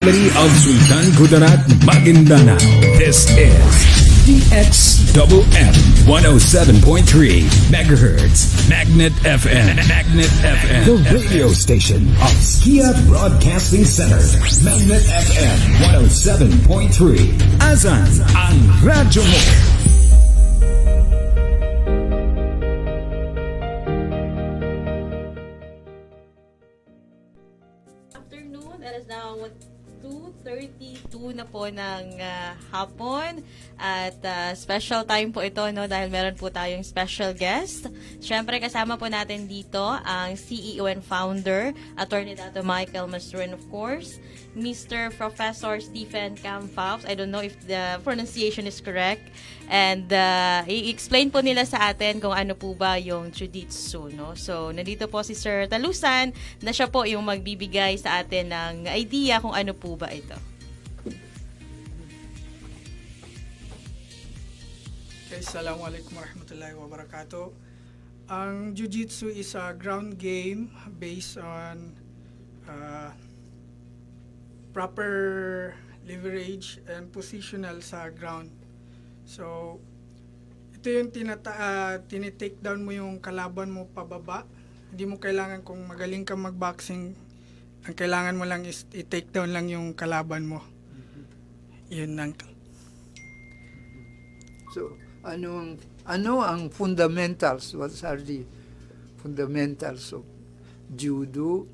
Of Sultan Kudarat, Maguindanao. This is DXFM 107.3 megahertz Magnet FM. Magnet FM. The radio station of Skiat Broadcasting Center. Magnet FM 107.3. Azan ang radyo mo. Afternoon, it is now 2:32 na po ng hapon at special time po ito, no, dahil meron po tayong special guest. Siyempre kasama po natin dito ang CEO and founder, Attorney Dato Michael Masruin, of course, Mr. Professor Stephen Camphaus. I don't know if the pronunciation is correct. And i-explain po nila sa atin kung ano po ba yung Jiu-Jitsu, no? So, nandito po si Sir Talusan na siya po yung magbibigay sa atin ng idea kung ano po ba ito. Okay, Assalamualaikum warahmatullahi wabarakatuh. Ang Jiu-Jitsu is a ground game based on proper leverage and positional sa ground. So, ito yung tinitake down mo yung kalaban mo pababa. Hindi mo kailangan, kung magaling ka magboxing, ang kailangan mo lang is i-take down lang yung kalaban mo. Yun lang. So, ano ang fundamentals? What are the fundamentals of judo,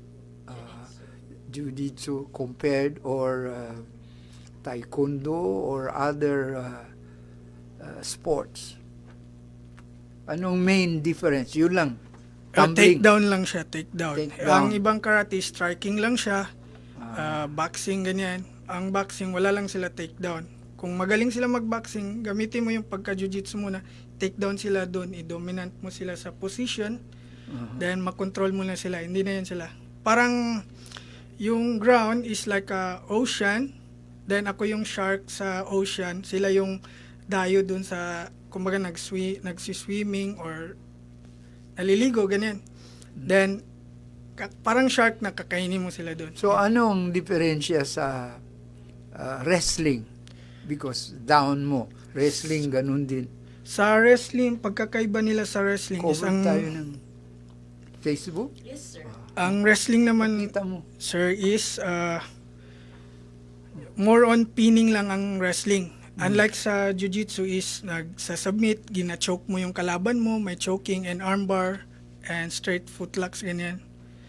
jiu-jitsu compared or taekwondo or other sports? Anong main difference? Yun lang. Take down lang siya, take down. Take down. Ang ibang karate, striking lang siya. Boxing, ganyan. Ang boxing, wala lang sila take down. Kung magaling sila magboxing, gamitin mo yung pagka-jiu-jitsu muna. Take down sila doon, i-dominant mo sila sa position, then makontrol mo na sila. Hindi na yan sila. Parang yung ground is like a ocean, then ako yung shark sa ocean. Sila yung dayo doon sa, kumbaga nagsiswimming or naliligo, ganyan. Then, parang shark na kakainin mo sila doon. So, anong diferensya sa wrestling? Because down mo, wrestling ganun din. Sa wrestling, pagkakaiba nila sa wrestling is Cover tayo ng Facebook? Yes, sir. Ang wrestling naman, Kita mo. sir, is more on pinning lang ang wrestling. Unlike sa jiu-jitsu is nagsasubmit, gina-choke mo yung kalaban mo, may choking and armbar and straight footlocks, ganyan.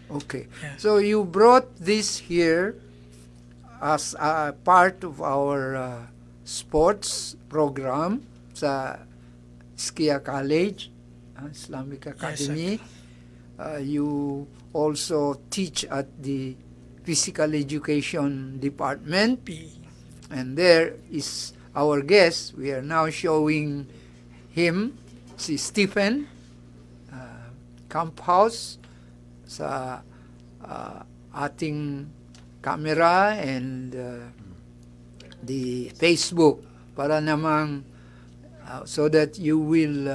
Okay. Yeah. So, you brought this here as a part of our sports program sa Skia College, Islamic Academy. You also teach at the Physical Education Department. And there is our guest. We are now showing him, si Stephen Camphaus, sa ating camera and the Facebook para namang so that you will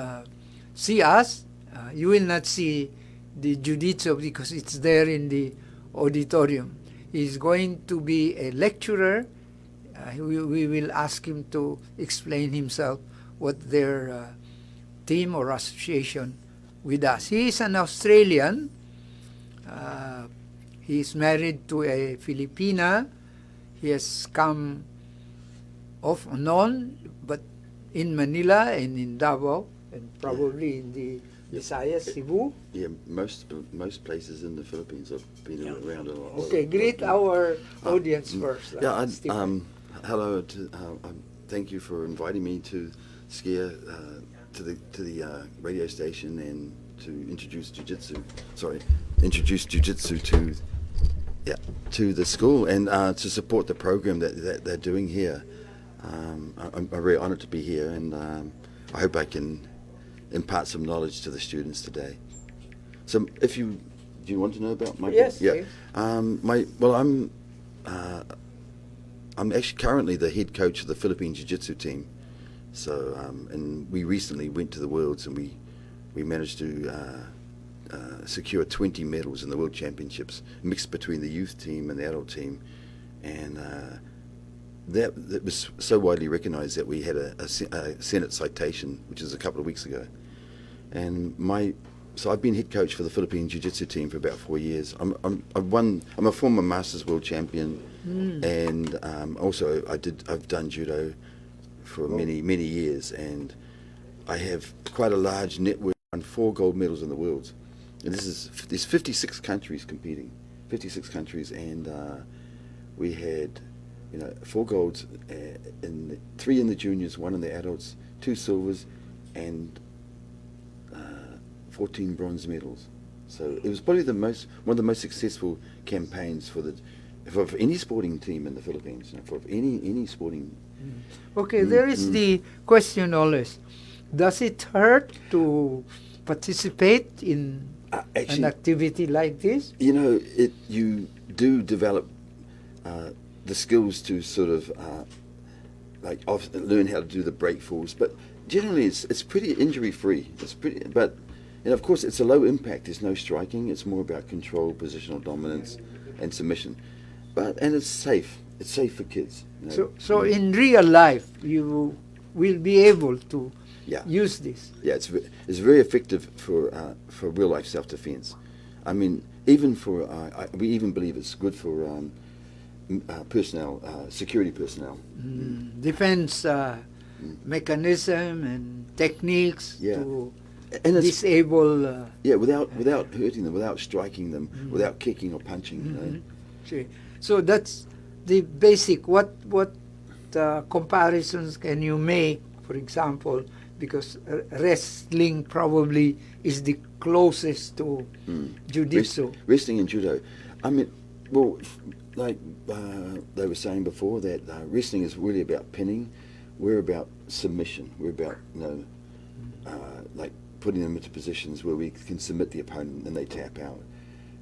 see us. You will not see the jiu-jitsu because it's there in the auditorium. He's going to be a lecturer. We will ask him to explain himself what their team or association with us. He is an Australian. He is married to a Filipina. He has come off and on, but in Manila and in Davao, and probably in the Visayas, Cebu. Yeah, most places in the Philippines. I've been around a lot. Okay, greet our audience first. Hello. Thank you for inviting me to Skia, to the radio station, and to introduce Jiu-Jitsu. Introduce Jiu-Jitsu to the school and to support the program that they're doing here. I'm very honoured to be here, and I hope I can impart some knowledge to the students today. So, do you want to know about my? Yes. Yeah. I'm actually currently the head coach of the Philippine Jiu-Jitsu team. So, and we recently went to the Worlds, and we managed to secure 20 medals in the World Championships, mixed between the youth team and the adult team. and that was so widely recognised that we had a Senate citation, which is a couple of weeks ago. And so I've been head coach for the Philippine Jiu-Jitsu team for about 4 years. I'm a former Masters World Champion, and also I've done judo for many years, and I have quite a large network. I won 4 gold medals in the world, and there's 56 countries competing, 56 countries, and we had 4 golds, 3 in the juniors, 1 in the adults, 2 silvers, and 14 bronze medals. So it was probably one of the most successful campaigns for any sporting team in the Philippines, for any sporting. Okay, there is the question always: does it hurt to participate in an activity like this? You do develop the skills to sort of learn how to do the break falls, but generally it's pretty injury free. And of course it's a low impact. There's no striking. It's more about control, positional dominance, and submission. And it's safe. It's safe for kids. So in real life, you will be able to use this. Yeah, it's very effective for real life self defense. I mean, even we even believe it's good for personnel, security personnel. Defense mechanism and techniques to and disable. Without hurting them, without striking them, without kicking or punching. So that's the basic. What comparisons can you make? For example, because wrestling probably is the closest to Jiu-Jitsu. Wrestling and judo. I mean, well, like they were saying before, that wrestling is really about pinning. We're about submission. We're about like putting them into positions where we can submit the opponent and they tap out.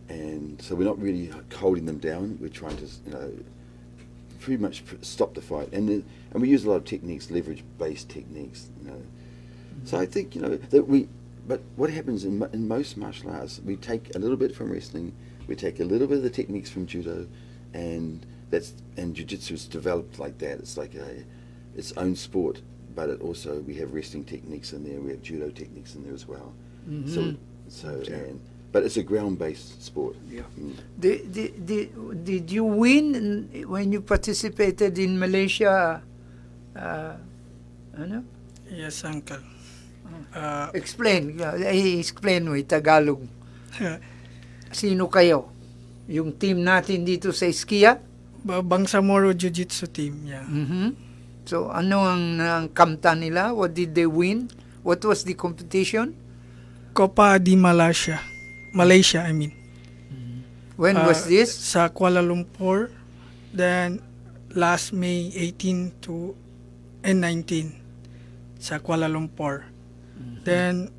And so we're not really holding them down. We're trying to pretty much stop the fight. And we use a lot of techniques, leverage-based techniques. So I think that But what happens in most martial arts, we take a little bit from wrestling, we take a little bit of the techniques from judo, and jiu-jitsu is developed like that. It's like its own sport, but we have wrestling techniques in there, we have judo techniques in there as well. But it's a ground-based sport. Yeah. Did you win when you participated in Malaysia? Yes, uncle. Explain mo Tagalog. Sino kayo? Yung team natin dito sa Skia? Bangsamoro Jiu-Jitsu team, yeah. So ano ang kamta nila? What did they win? What was the competition? Copa di Malaysia. Malaysia, I mean. When was this? Sa Kuala Lumpur. Then, last May 18 and 19 sa Kuala Lumpur. Then,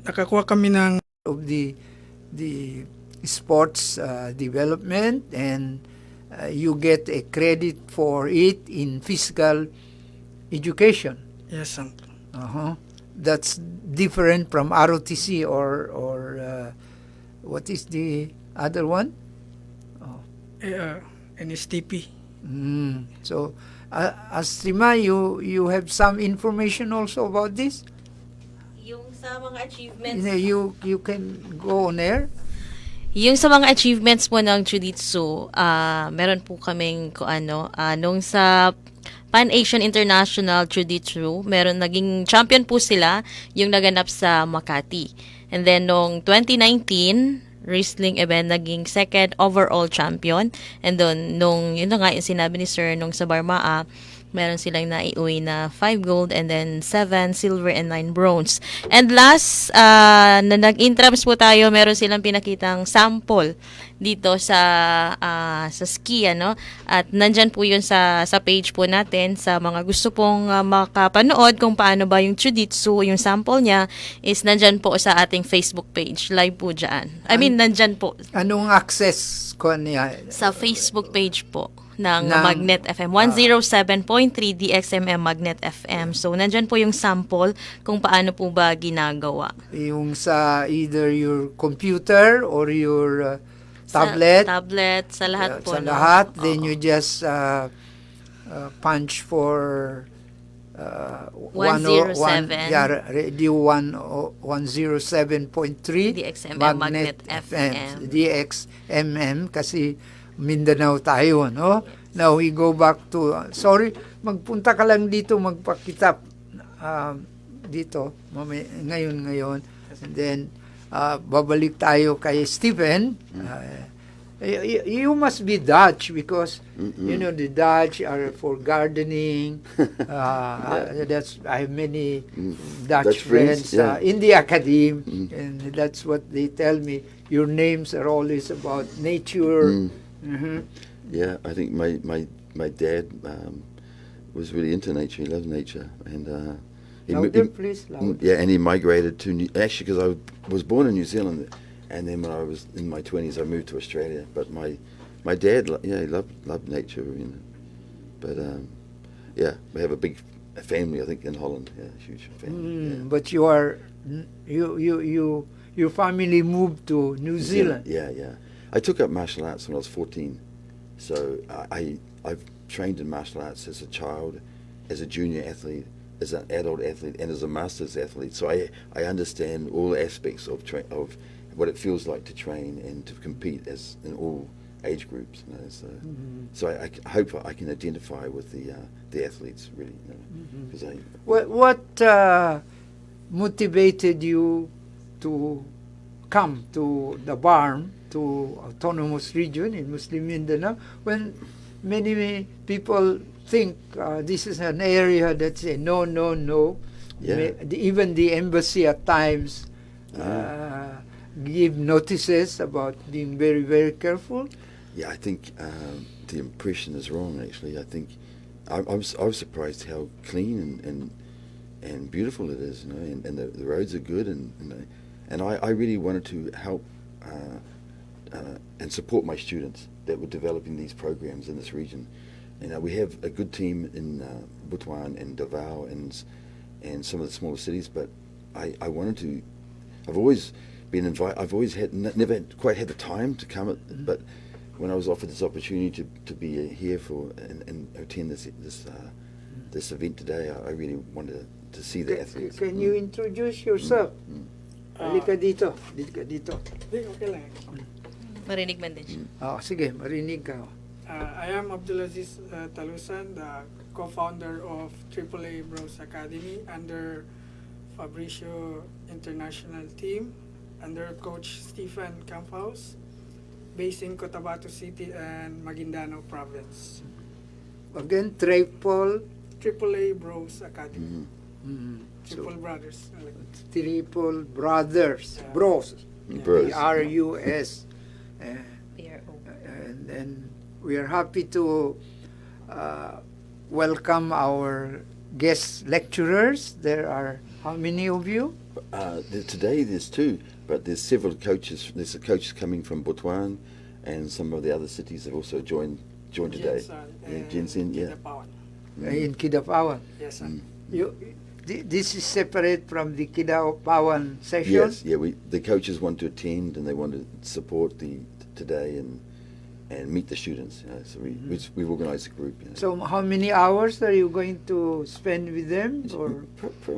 nakakuha kami ng of the sports development, and you get a credit for it in physical education. Yes, uncle. That's different from ROTC or what is the other one? NSTP. So, Astrima, you have some information also about this? Yung sa mga achievements, You can go on air. yung sa mga achievements po ng Jiu-Jitsu, meron po kaming nung sa Pan-Asian International Jiu-Jitsu, naging champion po sila, yung naganap sa Makati. And then, nung 2019, wrestling event, naging second overall champion. And then, yun na nga yung sinabi ni Sir, nung sa Barmaa, meron silang naiuwi na 5 gold and then 7 silver and 9 bronze. And last, na nag-intrams po tayo, meron silang pinakitang sample dito sa ski, At nandyan po yun sa page po natin, sa mga gusto pong makapanood kung paano ba yung Jiu-Jitsu, yung sample niya, is nandyan po sa ating Facebook page. Live po dyan. Nandyan po. Anong access ko niya? Sa Facebook page po ng Magnet FM 107.3 DXMM Magnet FM. So nandyan po yung sample kung paano po ba ginagawa. Yung sa either your computer or your tablet. Tablet, sa lahat po. Sa no? lahat. Then Oo. you just punch for 107. radio 107.3 DXMM Magnet FM. DXMM kasi Mindanao tayo, no? Now we go back to sorry, magpunta ka lang dito magpakitap dito ngayon and then babalik tayo kay Stephen. You must be Dutch because you know the Dutch are for gardening. That's I have many Dutch friends in the academy, and that's what they tell me. Your names are always about nature. Yeah, I think my dad was really into nature. He loved nature, and Please, louder. yeah, and he migrated to actually because I was born in New Zealand, and then when I was in my 20s, I moved to Australia. But my dad, he loved nature, you know. But yeah, we have a big family, I think, in Holland. Yeah, huge family. Yeah. But your family moved to New Zealand. Yeah. I took up martial arts when I was 14. So I've trained in martial arts as a child, as a junior athlete, as an adult athlete, and as a masters athlete. So I understand all aspects of what it feels like to train and to compete as in all age groups. You know, so I hope I can identify with the athletes really. You know, 'cause What motivated you to come to the barn, to autonomous region in Muslim Mindanao, when many people think this is an area that say no. Yeah. Even the embassy at times give notices about being very, very careful. Yeah, I think the impression is wrong. Actually, I think I was surprised how clean and beautiful it is. You know, and the roads are good, and I really wanted to help and support my students that were developing these programs in this region. You know, we have a good team in Butuan and Davao and some of the smaller cities, but I wanted to. I've always been invited. I've always never quite had the time to come, but when I was offered this opportunity to be here and attend this event today, I really wanted to see the athletes. Can you introduce yourself? Halika dito. Okay lang. Marinig man din siya. Sige, marinig ka. I am Abdulaziz Talusan, the co-founder of AAA Bros Academy under Fabricio International Team, under Coach Stephen Camphaus, based in Cotabato City and Maguindanao Province. Again, AAA Bros Academy. Triple Brothers. Triple Brothers. Bros. Bros. BRUS. PRO. And we are happy to welcome our guest lecturers. There are how many of you? Today there's two, but there's several coaches. There's coaches coming from Butuan, and some of the other cities have also joined today. Jensen, yeah. In Kidapawan. Yes, sir. This is separate from the Kidapawan session? Yes, yeah. The coaches want to attend and they want to support today and meet the students. You know, so we've organised a group. You know. So how many hours are you going to spend with them or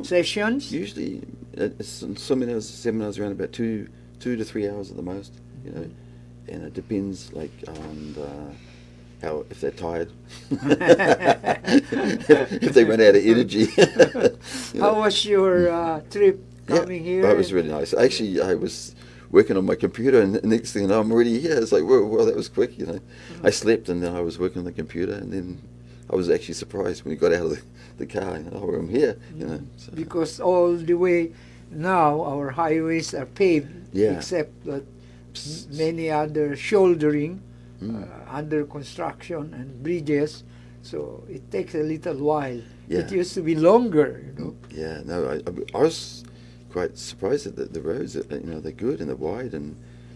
sessions? Usually, seminars around about 2 to 3 hours at the most. You know, and it depends on if they're tired, if they run out of energy. How was your trip coming here? That was really nice. Actually, I was working on my computer, and the next thing you know, I'm already here. It's like, well, that was quick, you know. I slept, and then I was working on the computer, and then I was actually surprised when we got out of the car. You know, oh, I'm here, you know. So. Because all the way now, our highways are paved, except that many other shouldering, under construction and bridges, so it takes a little while. Yeah. It used to be longer, you know. Yeah, no, I was quite surprised that the roads, they're good and they're wide, and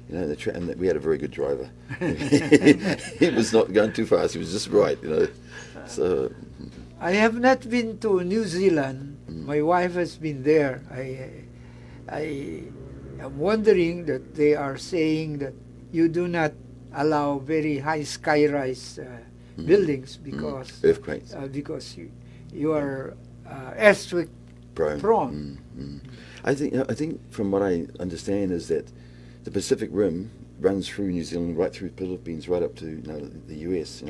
and we had a very good driver. He was not going too fast; he was just right, you know. So I have not been to New Zealand. My wife has been there. I am wondering that they are saying that you do not allow very high sky-rise buildings because Earthquakes. because you are earthquake prone. I think from what I understand is that the Pacific Rim runs through New Zealand, right through the Philippines, right up to the US.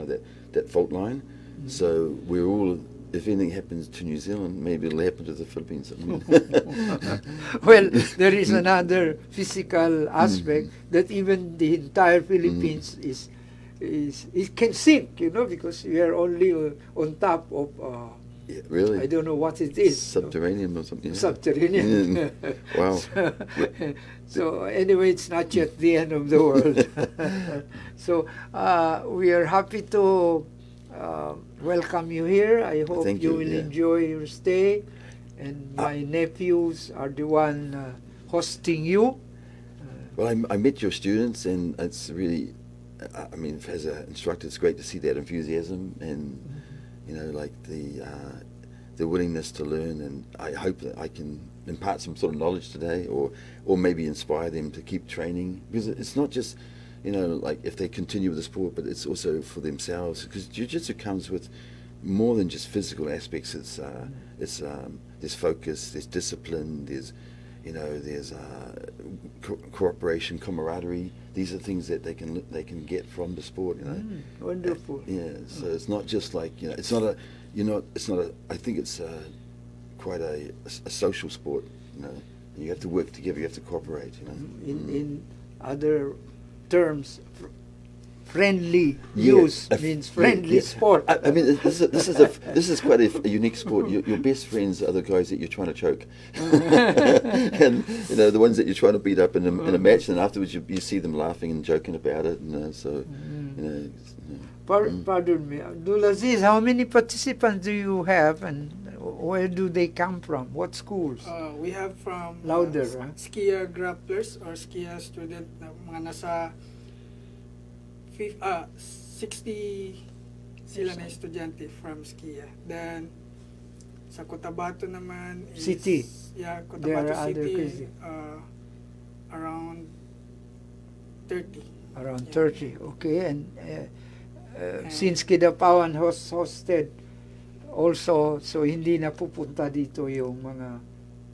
That fault line. So we're all. If anything happens to New Zealand, maybe it'll happen to the Philippines. Well, there is another physical aspect that even the entire Philippines is it can sink, because we are only on top of Yeah, really? I don't know what it is. Subterranean or something. Subterranean. Wow. So anyway, it's not yet the end of the world. So we are happy to welcome you here. I hope Thank you you, will yeah. enjoy your stay. And my nephews are the one hosting you. Well, I met your students, and it's really, I mean, as an instructor, it's great to see that enthusiasm and, like the willingness to learn. And I hope that I can impart some sort of knowledge today, or maybe inspire them to keep training, because it's not just, like if they continue with the sport, but it's also for themselves, because Jiu-Jitsu comes with more than just physical aspects. There's focus, there's discipline, there's cooperation, camaraderie. These are things that they can get from the sport. Wonderful. Yeah. So it's not just like it's not a. I think it's quite a social sport. You have to work together. You have to cooperate. In other terms, friendly Yeah, use means friendly yeah. sport. I mean, this is quite a unique sport. Your best friends are the guys that you're trying to choke, and the ones that you're trying to beat up in a match, and afterwards you see them laughing and joking about it. Pardon me, Abdulaziz, how many participants do you have, and where do they come from? What schools? We have from Louder, huh? Skia grapplers or Skia student na mga nasa 60 sila na estudyante from Skia. Then sa Cotabato naman is City. Yeah, There Cotabato are other City crazy. around 30. Around Yeah. 30, okay. And since Kidapawan hosted also, so hindi na pupunta dito yung mga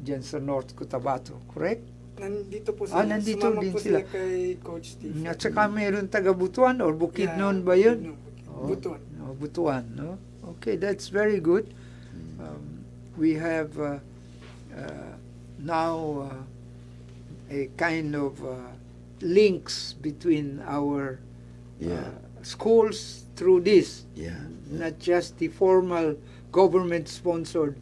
dyan sa North Cotabato, correct? Nandito po sila. Nandito Sumama din po sila. kay Coach Steve. At saka mayroon taga Butuan or Bukid Yeah, noon ba yun? Butuan. Butuan, no? Okay, that's very good. We have now a kind of links between our schools through this, not just the formal government-sponsored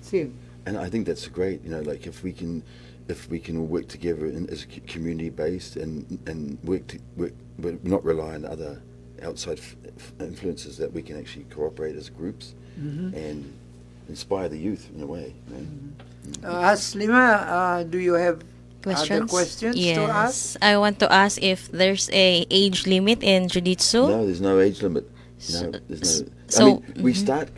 thing. And I think that's great. Like if we can work together as community based and work, but not rely on other outside influences, that we can actually cooperate as groups and inspire the youth in a way. Aslima, do you have other questions Yes. to ask? I want to ask if there's a age limit in Jiu-Jitsu. No, there's no age limit. So- No, there's no. so- I mean, we start.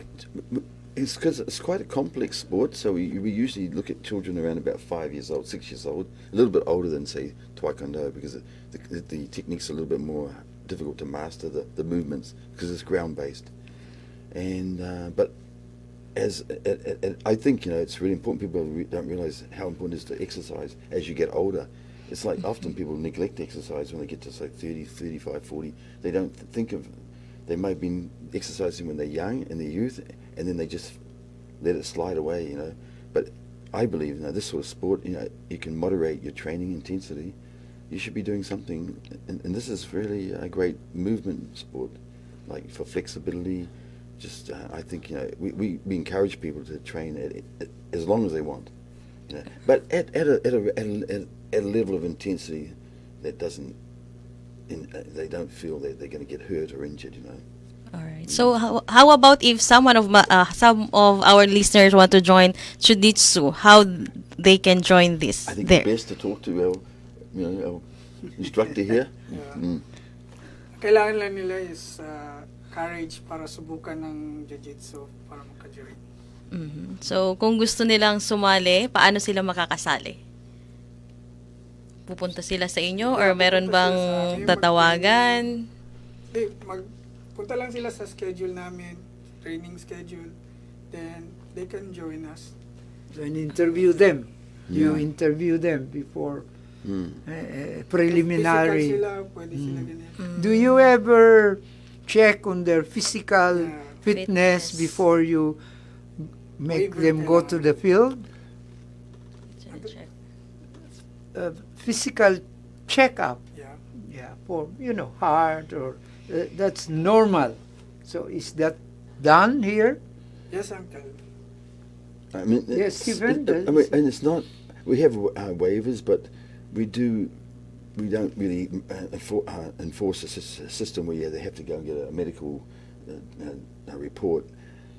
It's because it's quite a complex sport, so we usually look at children around about 5 years old, 6 years old, a little bit older than say Taekwondo, because the technique's a little bit more difficult to master, the movements, because it's ground based. And but I think it's really important. People don't realize how important it is to exercise as you get older. It's like often people neglect exercise when they get to say 30, 35, 40. They don't think of. They may have been exercising when they're young, in their youth, and then they just let it slide away, But I believe, this sort of sport, you can moderate your training intensity. You should be doing something, and this is really a great movement sport, like for flexibility. Just, I think, we encourage people to train at as long as they want, but at a level of intensity that doesn't. They don't feel that they're going to get hurt or injured, All right. So how about if some of our listeners want to join Jiu-Jitsu, how they can join this? I think there? the best to talk to our instructor here. Kailangan lang nila is courage para subukan ng Jiu-Jitsu para maka-join. So kung gusto nilang sumali, paano sila makakasali? pupunta sila sa inyo or meron pupunta bang sila sa amin, tatawagan? Hindi, magpunta lang sila sa schedule namin, training schedule. Then, they can join us. And interview them. You Yeah. interview them before Physical preliminary. sila, pwede sila ganyan. Do you ever check on their physical Yeah. fitness Fitness. before you make Waiver them go kailangan. to the field? Check. Physical checkup, Yeah. yeah, for heart or that's normal. So is that done here? Yes, Uncle. I mean, Yes, Stephen, I mean, and it's not. We have waivers, but we don't really enforce a system where they have to go and get a medical report.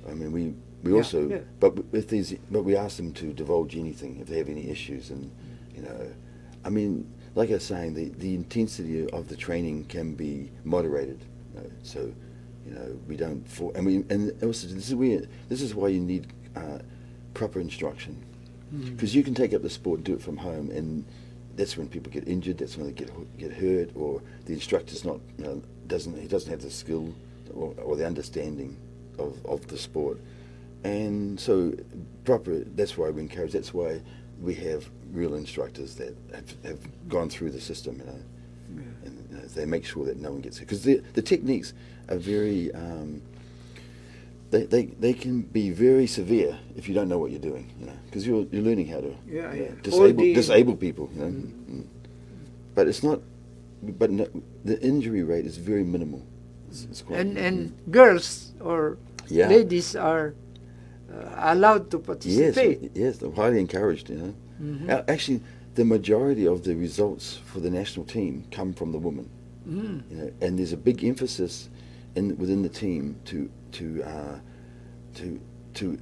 I mean, we Yeah, also, yeah. but we ask them to divulge anything if they have any issues, and I mean, like I was saying, the intensity of the training can be moderated. So, we don't and also this is why you need proper instruction, because you can take up the sport and do it from home, and that's when people get injured. That's when they get hurt, or the instructor's not doesn't have the skill or the understanding of the sport, and so that's why we encourage. That's why we have real instructors that have gone through the system, and they make sure that no one gets hurt, because the techniques are very. They can be very severe if you don't know what you're doing, because you're learning how to disable people, But it's not. But no, the injury rate is very minimal. It's quite, And girls or Yeah. ladies are allowed to participate. Yes, they're highly encouraged. Actually, the majority of the results for the national team come from the women. And there's a big emphasis within the team to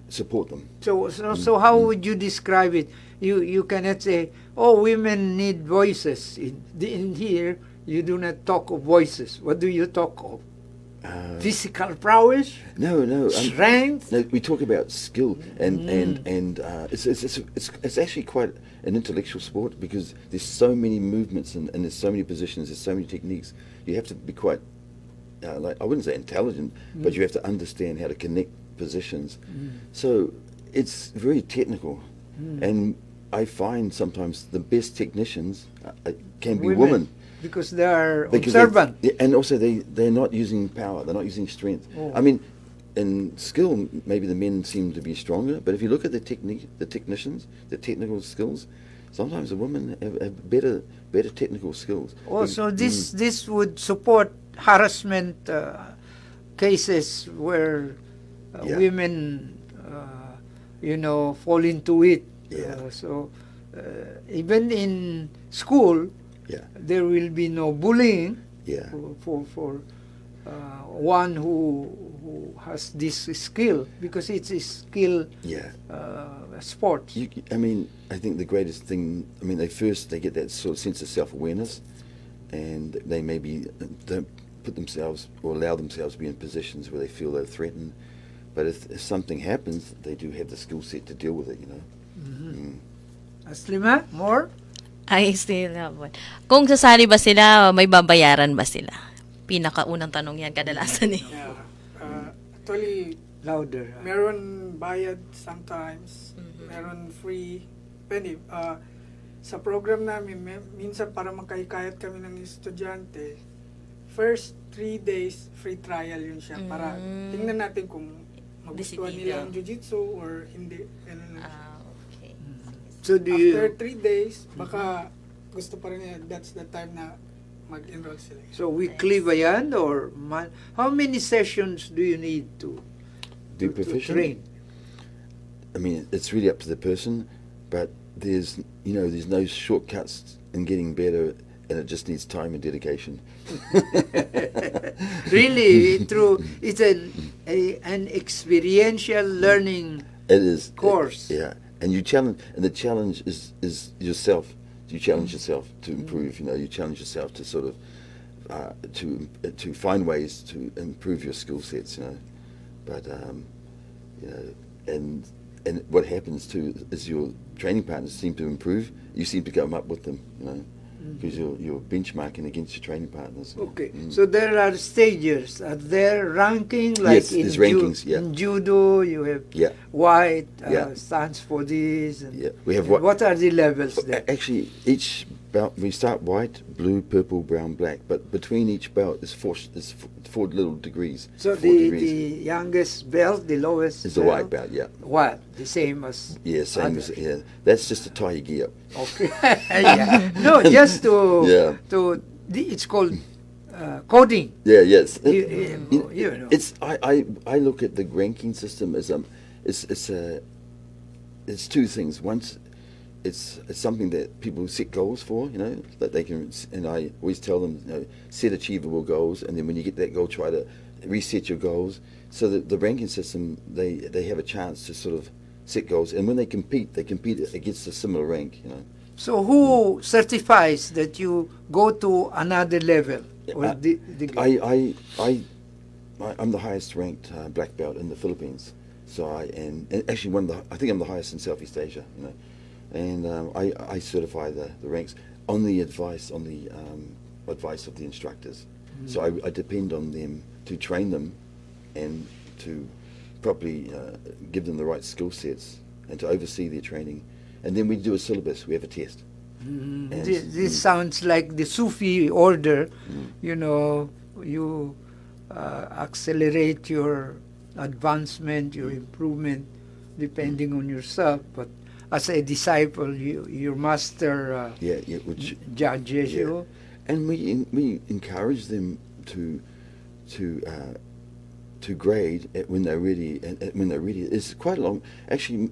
support them. So how would you describe it? You cannot say, oh, women need voices. In here, you do not talk of voices. What do you talk of? Physical prowess, No. strength. No, we talk about skill, and it's actually quite an intellectual sport, because there's so many movements and there's so many positions, there's so many techniques. You have to be quite, I wouldn't say intelligent, but you have to understand how to connect positions. So it's very technical, and I find sometimes the best technicians can be women. Because they are Because observant. and also they're not using power, they're not using strength. I mean, in skill, maybe the men seem to be stronger, but if you look at the technicians, the technical skills, sometimes the women have better technical skills. So this would support harassment cases where Yeah. women, fall into it. Yeah. Even in school, Yeah. there will be no bullying Yeah. for one who has this skill, because it's a skill Yeah. sport. I mean, I think the greatest thing, they get that sort of sense of self-awareness, and they maybe don't put themselves or allow themselves to be in positions where they feel they're threatened. But if something happens, they do have the skill set to deal with it, Aslima, more? Ay, still naman. Kung sasali ba sila, may babayaran ba sila? Pinakaunang tanong yan kadalasan eh. Yeah. Actually, Louder. meron bayad sometimes, meron free. Depende. Sa program namin, minsan para makahikayat kami ng estudyante, first 3 days, free trial yun siya. Para tingnan natin kung magustuhan Desidido. nila ang jiu-jitsu or hindi. Ganun lang siya. Okay. So do you? After 3 days, baka gusto pa rin nila. That's the time na mag-enroll sila. So weekly ba yan or how many sessions do you need to Be to proficient. train? I mean, it's really up to the person, but there's no shortcuts in getting better, and it just needs time and dedication. Really, it's an experiential learning It is course. Yeah, and the challenge is yourself. You challenge yourself to improve. You challenge yourself to sort of to find ways to improve your skill sets. But and what happens too is your training partners seem to improve. You seem to come up with them. because you're benchmarking against your training partners. Okay, Mm. so there are stages. Are there ranking like Yes, there's rankings, yeah. in judo? You have Yeah. white Yeah. stands for this. And, Yeah, we have and what are the levels Well, there? Actually, each belt we start white, blue, purple, brown, black. But between each belt is four little degrees. So 4 the degrees youngest belt, the lowest is the belt, white belt. Yeah, White, the same as yeah, same as others. yeah. That's just to tie your gear up. Okay. Yeah. No, just to Yeah. it's called coding. Yeah, yes. You know. It's I look at the ranking system as it's two things. Once it's something that people set goals for, you know, that they can, and I always tell them, you know, set achievable goals, and then when you get that goal, try to reset your goals. So that the ranking system, they have a chance to sort of set goals, and when they compete against a similar rank, you know. So who certifies that you go to another level? Or I'm the highest ranked black belt in the Philippines. So and actually I think I'm the highest in Southeast Asia, you know. And I certify the ranks on the advice of the instructors. So I depend on them to train them and to properly give them the right skill sets and to oversee their training. And then we do a syllabus. We have a test. And This sounds like the Sufi order. You know, you accelerate your advancement, your improvement, depending on yourself. But as a disciple, your master which judges yeah. you. And we encourage them to grade when they're ready. And when they're ready, it's quite a long. Actually,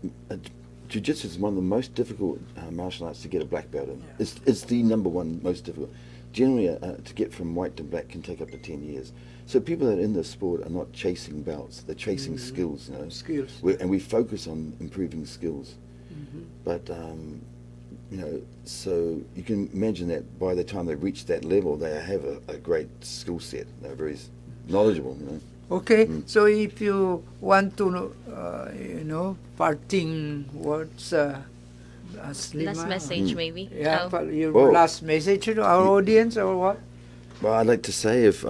Jiu-Jitsu is one of the most difficult martial arts to get a black belt in. Yeah. It's the number one most difficult. Generally, to get from white to black can take up to 10 years. So people that are in this sport are not chasing belts; they're chasing skills. You know, Skills. And we focus on improving skills. But you know, so you can imagine that by the time they reach that level, they have a great skill set. They're very knowledgeable. You know. Okay, so if you want to, parting words, Aslima, Last message, maybe. Yeah, Oh. your Well, last message to our audience or what? Well, I'd like to say if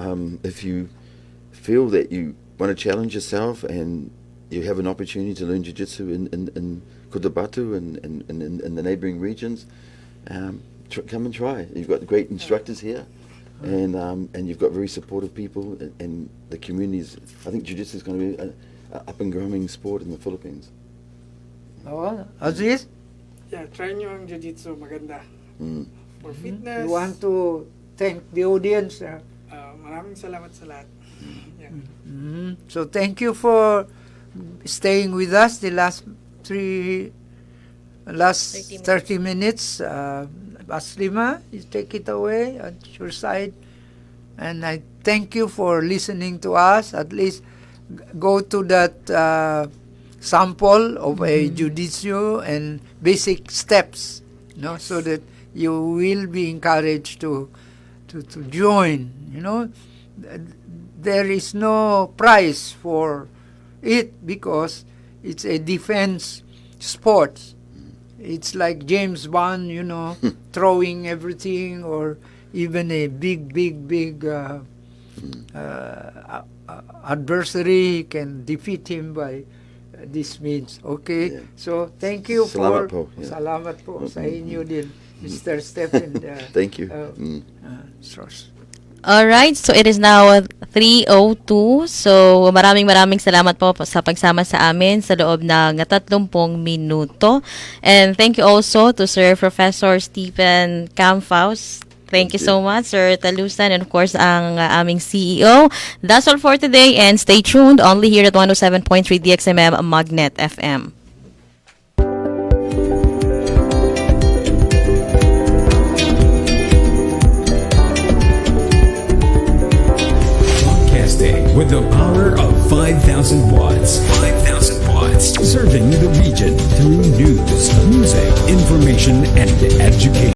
you feel that you want to challenge yourself and you have an opportunity to learn Jiu-Jitsu in Cotabato and in the neighbouring regions, come and try. You've got great instructors here. And you've got very supportive people, and the communities. I think Jiu-Jitsu is going to be an up and growing sport in the Philippines. Oh, Aziz, Yeah, try nyo ang Jiu-Jitsu, maganda. For fitness, you want to thank the audience. maraming salamat sa lahat. Yeah. So thank you for staying with us the last 30 minutes. Aslima, you take it away at your side. And I thank you for listening to us. At least go to that sample of a Jiu-Jitsu and basic steps, so that you will be encouraged to join. There is no prize for it because it's a defense sport. It's like James Bond, throwing everything, or even a big adversary can defeat him by this means. Okay? Yeah. So, thank you Salamat for... po, yeah. Salamat po sa inyo din, Mr. Stephen. Thank you. Stros. Alright, so it is now 3:02. So maraming salamat po sa pagsama sa amin sa loob ng 30 minuto. And thank you also to Sir Professor Stephen Camphaus. Thank you so much, Sir Talusan, and of course, ang aming CEO. That's all for today, and stay tuned only here at 107.3 DXMM Magnet FM. With the power of 5,000 watts. 5,000 watts. Serving the region through news, music, information, and education.